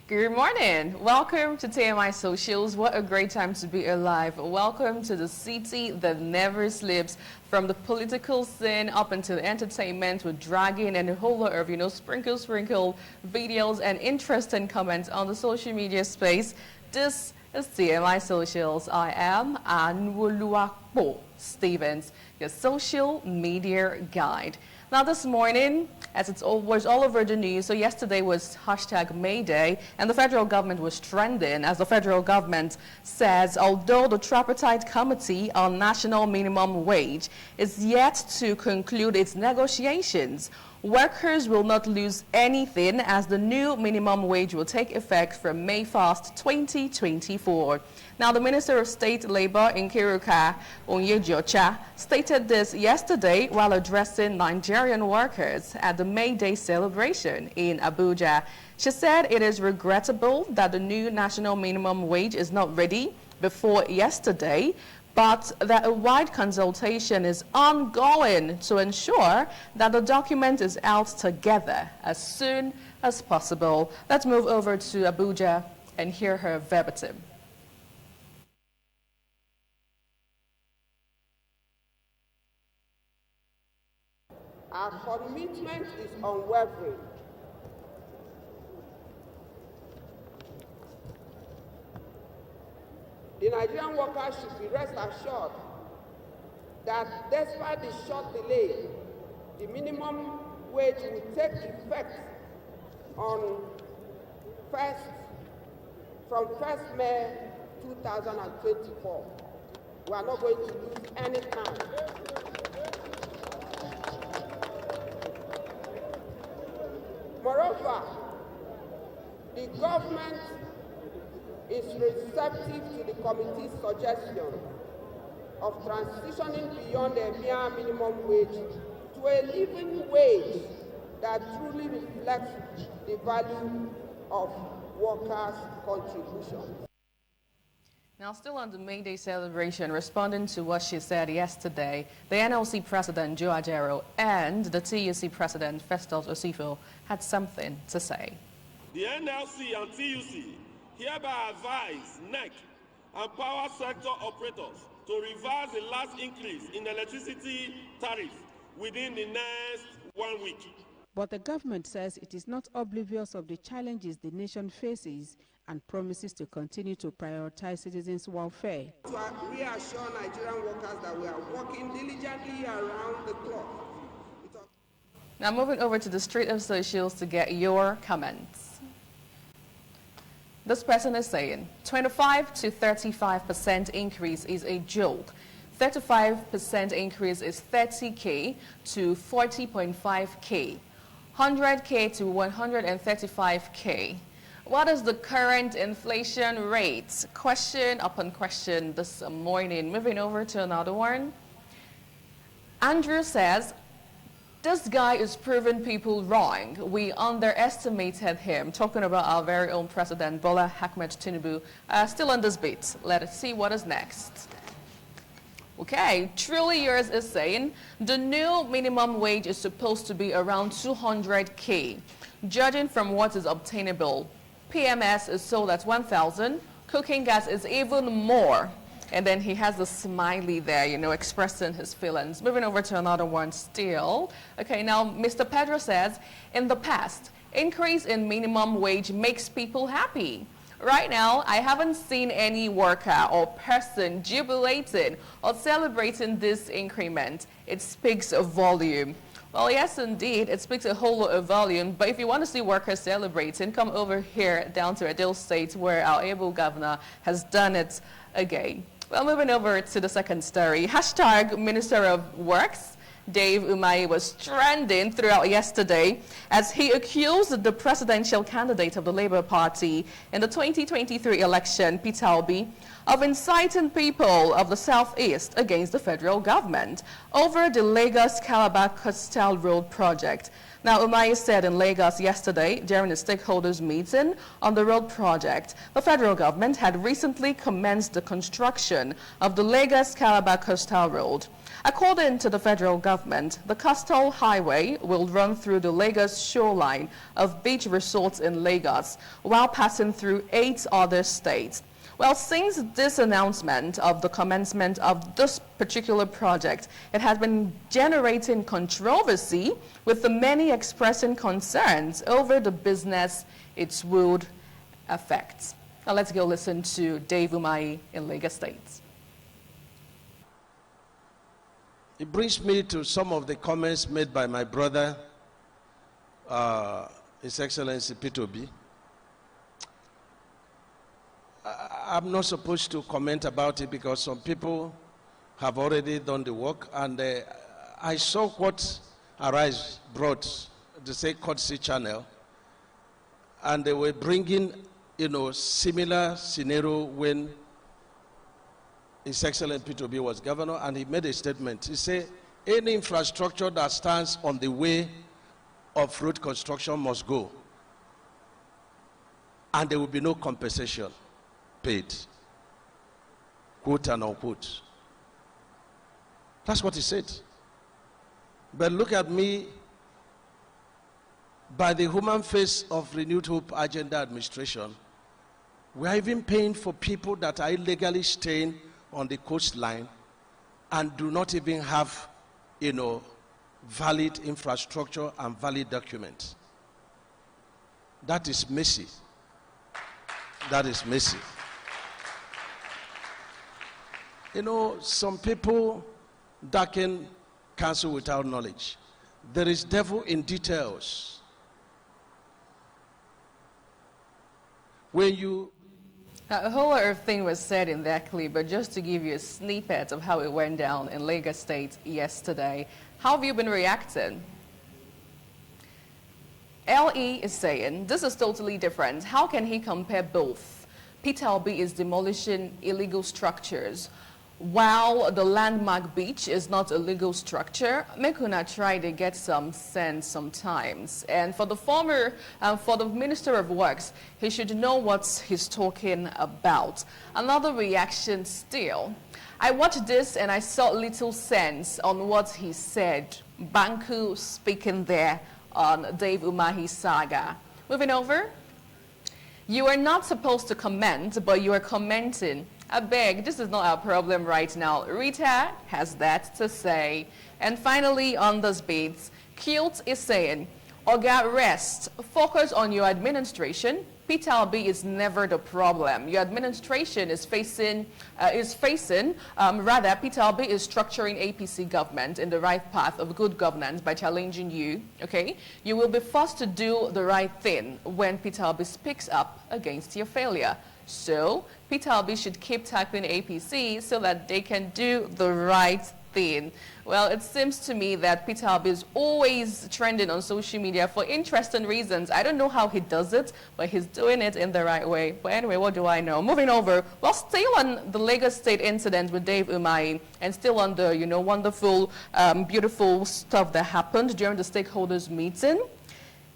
Good morning. Welcome to TMI Socials. What a great time to be alive. Welcome to the city that never sleeps. From the political scene up into the entertainment with dragging and a whole lot of, sprinkle videos and interesting comments on the social media space. This is TMI Socials. I am Anwoluwapo Stevens, your social media guide. Now this morning, as it was all over the news, so yesterday was #May Day, and the federal government was trending as the federal government says, although the Tripartite Committee on National Minimum Wage is yet to conclude its negotiations, workers will not lose anything as the new minimum wage will take effect from May 1st, 2024. Now, the Minister of State Labor, Nkeiruka Onyejeocha, stated this yesterday while addressing Nigerian workers at the May Day celebration in Abuja. She said it is regrettable that the new national minimum wage is not ready before yesterday, but that a wide consultation is ongoing to ensure that the document is out together as soon as possible. Let's move over to Abuja and hear her verbatim. Our commitment is unwavering. The Nigerian workers should be rest assured that despite the short delay, the minimum wage will take effect on from 1st May 2024. We are not going to lose any time. Moreover, the government is receptive to the committee's suggestion of transitioning beyond the mere minimum wage to a living wage that truly reflects the value of workers' contributions. Now, still on the May Day celebration, responding to what she said yesterday, the NLC President, Joe Ajero, and the TUC President, Festus Osifo, had something to say. The NLC and TUC hereby advise NEC and power sector operators to reverse the last increase in electricity tariff within the next 1 week. But the government says it is not oblivious of the challenges the nation faces and promises to continue to prioritize citizens' welfare. To reassure Nigerian workers that we are working diligently around the clock. Now moving over to the street of socials to get your comments. This person is saying 25 to 35% increase is a joke. 35% increase is 30K to 40.5K. 100K to 135K. What is the current inflation rate? Question upon question this morning. Moving over to another one. Andrew says, this guy is proving people wrong. We underestimated him. Talking about our very own president, Bola Ahmed Tinubu. Still on this beat. Let's see what is next. Okay, Truly Yours is saying, the new minimum wage is supposed to be around 200K. Judging from what is obtainable, PMS is sold at 1,000. Cooking gas is even more. And then he has the smiley there, expressing his feelings. Moving over to another one still. Okay, now Mr. Pedro says, in the past, increase in minimum wage makes people happy. Right now, I haven't seen any worker or person jubilating or celebrating this increment. It speaks a volume. Well, yes, indeed, it speaks a whole lot of volume. But if you want to see workers celebrating, come over here down to Edo State, where our able governor has done it again. Well, moving over to the second story. #Minister of Works, Dave Umahi, was trending throughout yesterday as he accused the presidential candidate of the Labour Party in the 2023 election, Peter Obi, of inciting people of the Southeast against the federal government over the Lagos-Calabar Coastal Road project. Now, Umahi said in Lagos yesterday during a stakeholders meeting on the road project, the federal government had recently commenced the construction of the Lagos-Calabar coastal road. According to the federal government, the coastal highway will run through the Lagos shoreline of beach resorts in Lagos while passing through 8 other states. Well, since this announcement of the commencement of this particular project, it has been generating controversy, with the many expressing concerns over the business it would affect. Now let's go listen to Dave Umahi in Lagos State. It brings me to some of the comments made by my brother, His Excellency P2B. I'm not supposed to comment about it because some people have already done the work, and I saw what Arise brought, the say courtesy channel, and they were bringing, similar scenario when His Excellency P2B was governor, and he made a statement. He said, any infrastructure that stands on the way of road construction must go, and there will be no compensation paid, quote and unquote. That's what he said. But look at me, by the human face of Renewed Hope Agenda Administration, we are even paying for people that are illegally staying on the coastline and do not even have, valid infrastructure and valid documents. That is messy. That is messy. Some people darken counsel without knowledge. There is devil in details. When you... A whole lot of things was said in that clip, but just to give you a snippet of how it went down in Lagos State yesterday, how have you been reacting? LE is saying, this is totally different. How can he compare both? Peter Obi is demolishing illegal structures, while the landmark beach is not a legal structure. Make una try to get some sense sometimes. And for the for the Minister of Works, he should know what he's talking about. Another reaction still. I watched this and I saw little sense on what he said. Banku speaking there on Dave Umahi Saga. Moving over. You are not supposed to comment, but you are commenting. I beg, this is not our problem right now. Rita has that to say. And finally, on this beat, Cute is saying, Oga, rest. Focus on your administration. Peter Obi is never the problem. Your administration is facing, rather, Peter Obi is structuring APC government in the right path of good governance by challenging you, okay? You will be forced to do the right thing when Peter Obi speaks up against your failure. So, Peter Obi should keep tackling APC so that they can do the right thing. Well, it seems to me that Peter Obi is always trending on social media for interesting reasons. I don't know how he does it, but he's doing it in the right way. But anyway, what do I know? Moving over, well, still on the Lagos State incident with Dave Umahi, and still on the, wonderful, beautiful stuff that happened during the stakeholders meeting.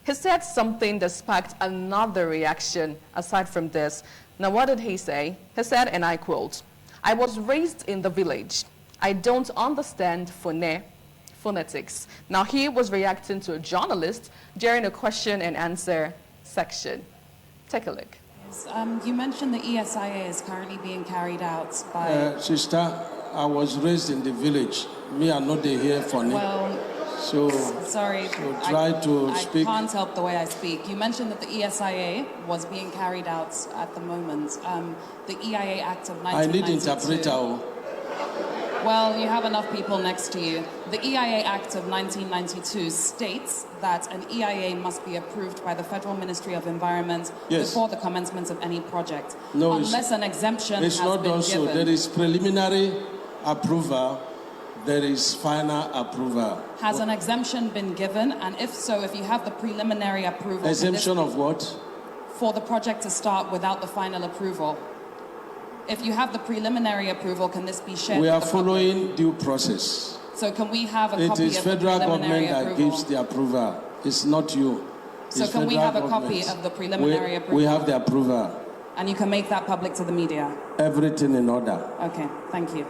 He said something that sparked another reaction aside from this. Now, what did he say? He said, and I quote, I was raised in the village. I don't understand phonetics. Now, he was reacting to a journalist during a question and answer section. Take a look. Yes, you mentioned the ESIA is currently being carried out by... Sister, I was raised in the village. Me, I'm not here for me. Well, so sorry, try to speak. I can't help the way I speak. You mentioned that the ESIA was being carried out at the moment. The EIA Act of 1992. I need interpreter. Well, you have enough people next to you. The EIA Act of 1992 states that an EIA must be approved by the Federal Ministry of Environment before the commencement of any project. No, unless an exemption has been given. It's not done so. There is preliminary approval. There is final approval. Has an exemption been given? And if so, if you have the preliminary approval... Exemption of what? For the project to start without the final approval. If you have the preliminary approval, can this be shared We are with the following public? due process. So can we have a copy of the It is federal government that gives the approval. It's not you. So It's can we federal have a copy government. of the preliminary approval? We have the approval. And you can make that public to the media? Everything in order. Okay, thank you.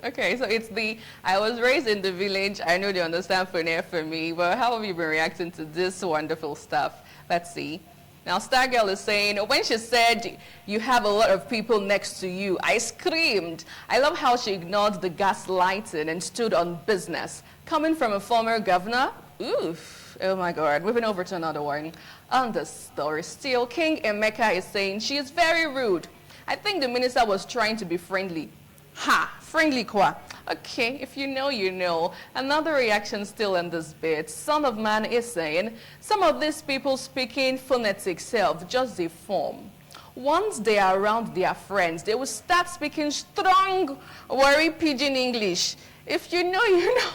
Okay, so it's the, I was raised in the village, I know they understand for me, but how have you been reacting to this wonderful stuff? Let's see. Now, Stargirl is saying, when she said, you have a lot of people next to you, I screamed. I love how she ignored the gaslighting and stood on business. Coming from a former governor, oof, oh my God. Moving over to another one. On the story still, King Emeka is saying, she is very rude. I think the minister was trying to be friendly. Ha, friendly kwa. Okay, if you know, you know. Another reaction still in this bit. Son of Man is saying, some of these people speaking phonetic self, just the form. Once they are around their friends, they will start speaking strong, worry pidgin English. If you know, you know.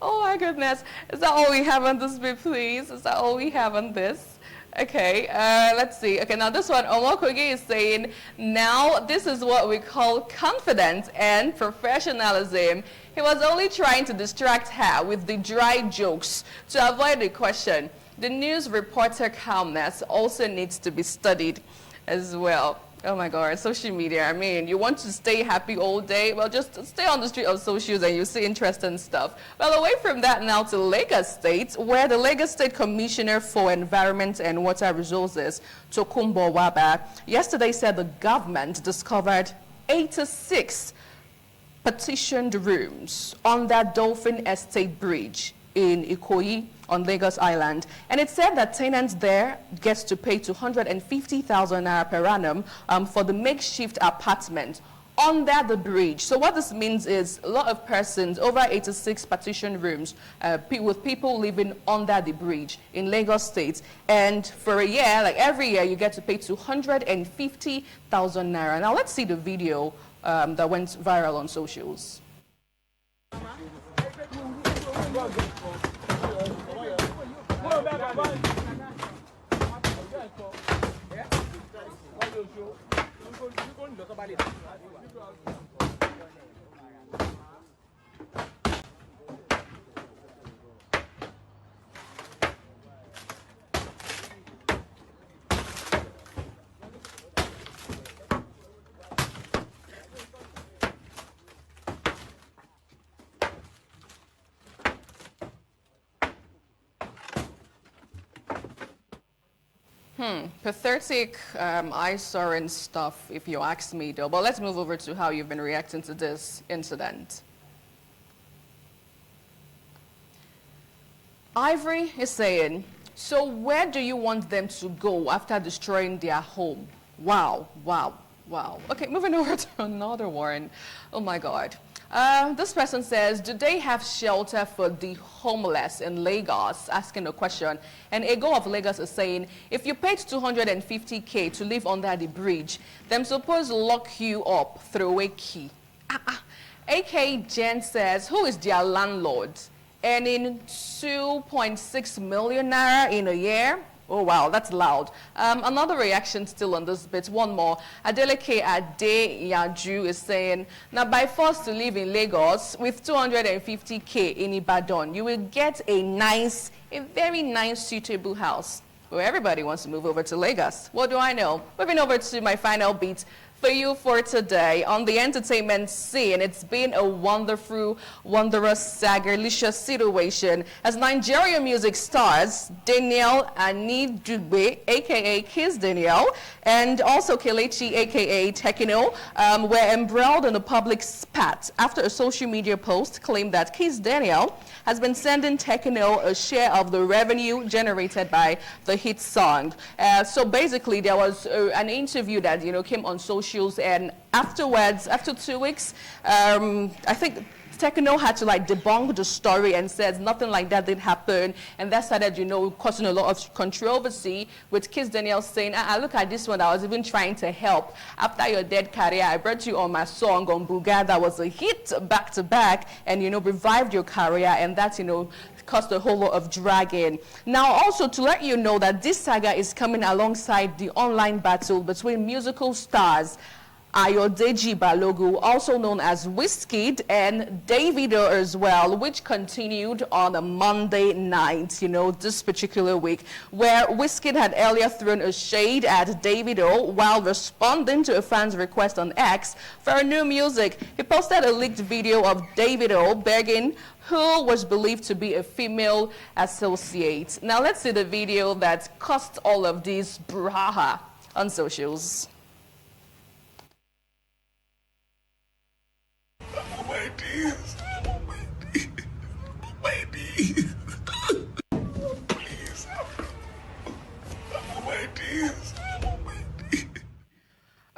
Oh my goodness. Is that all we have on this bit, please? Is that all we have on this? Okay, let's see. Okay, now this one, Omokoge is saying, now this is what we call confidence and professionalism. He was only trying to distract her with the dry jokes to avoid the question. The news reporter calmness also needs to be studied as well. Oh my God, social media. I mean, you want to stay happy all day? Well, just stay on the street of socials and you see interesting stuff. Well, away from that now to Lagos State, where the Lagos State Commissioner for Environment and Water Resources, Tokumbo Waba, yesterday said the government discovered 86 partitioned rooms on that Dolphin Estate Bridge in Ikoyi on Lagos Island. And it said that tenants there gets to pay 250,000 naira per annum for the makeshift apartment under the bridge. So what this means is a lot of persons, over 86 partition rooms, with people living under the bridge in Lagos State. And for a year, like every year, you get to pay 250,000 naira. Now let's see the video that went viral on socials. Pathetic eyesore stuff, if you ask me, though. But let's move over to how you've been reacting to this incident. Ivory is saying, so where do you want them to go after destroying their home? Wow, wow, wow. Okay, moving over to another one. Oh my God. This person says, do they have shelter for the homeless in Lagos? Asking a question. And Ego of Lagos is saying, if you paid 250K to live under the bridge, then suppose lock you up, throw away key. AK Jen says, who is their landlord? Earning 2.6 million naira in a year? Oh, wow, that's loud. Another reaction still on this bit. One more. Adeleke Ade Yaju is saying, now by force to live in Lagos with 250K in Ibadan, you will get a very nice, suitable house. Well, everybody wants to move over to Lagos. What do I know? Moving over to my final beat for you for today on the entertainment scene. It's been a wonderful, wondrous, sagalicious situation as Nigerian music stars Daniel Anidugbe, aka Kiss Daniel, and also Kelechi, aka Tekino, were embroiled in a public spat after a social media post claimed that Kiss Daniel has been sending Tekino a share of the revenue generated by the hit song. So basically, there was an interview that came on socials, and afterwards, after 2 weeks, I think Tekino had to debunk the story and said nothing like that did happen, and that started causing a lot of controversy with Kiss Daniel saying, look at this one, I was even trying to help. After your dead career, I brought you on my song on Buga that was a hit back to back, and revived your career, and that caused a whole lot of dragging. Now also to let you know that this saga is coming alongside the online battle between musical stars Ayodeji Balogun, also known as Wizkid, and Davido as well, which continued on a Monday night, you know, this particular week, where Wizkid had earlier thrown a shade at Davido while responding to a fan's request on X for new music. He posted a leaked video of Davido begging who was believed to be a female associate. Now let's see the video that caused all of this brouhaha on socials.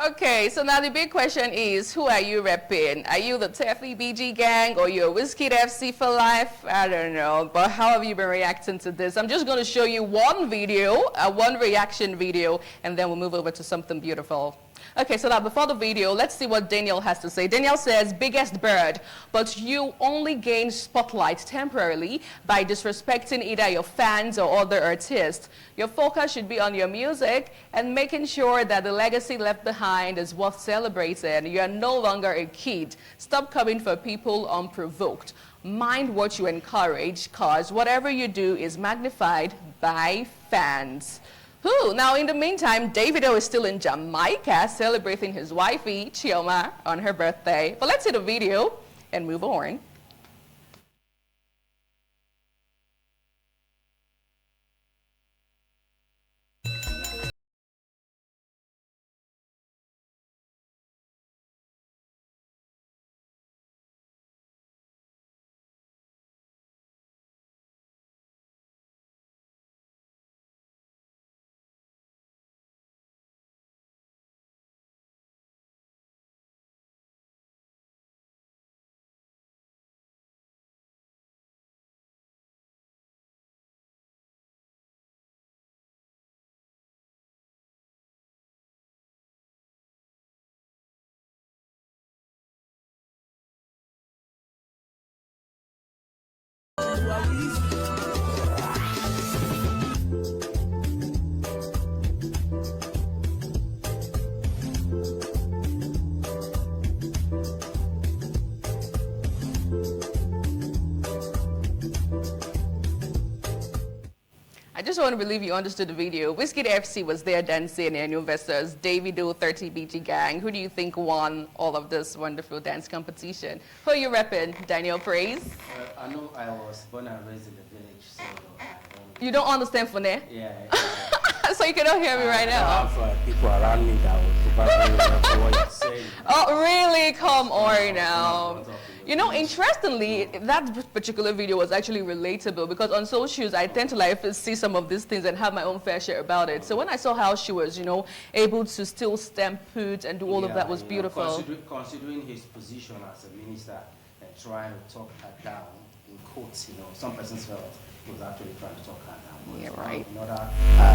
Okay, so now the big question is, who are you repping? Are you the Tefly BG gang or you're Wizkid FC for life? I don't know, but how have you been reacting to this? I'm just going to show you one video, one reaction video, and then we'll move over to something beautiful. Okay, so now before the video, let's see what Daniel has to say. Daniel says, biggest bird, but you only gain spotlight temporarily by disrespecting either your fans or other artists. Your focus should be on your music and making sure that the legacy left behind is worth celebrating. You are no longer a kid. Stop coming for people unprovoked. Mind what you encourage, cause whatever you do is magnified by fans. Now, in the meantime, Davido is still in Jamaica celebrating his wifey, Chioma, on her birthday. But let's see the video and move on. I just want to believe you understood the video. Wizkid FC was there dancing and new versus Davido 30 BG gang. Who do you think won all of this wonderful dance competition? Who are you repping? Daniel Praise? I know I was born and raised in the village, so I don't... You don't understand Fune? Yeah. So you cannot hear me right now? I have people around me that will probably remember what you're saying. Oh, really? Come on now. You know, interestingly, that particular video was actually relatable because on socials, I tend to like see some of these things and have my own fair share about it. So when I saw how she was, you know, able to still stamp food and do all of that was beautiful. Considering his position as a minister and trying to talk her down in quotes, you know, some persons felt he was actually trying to talk her down. Yeah, right. In other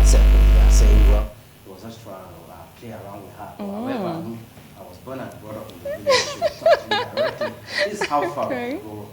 circles, they are saying, well, he was just trying to play around with her. However, I was born and brought up in the village, so directly, this is how far we go.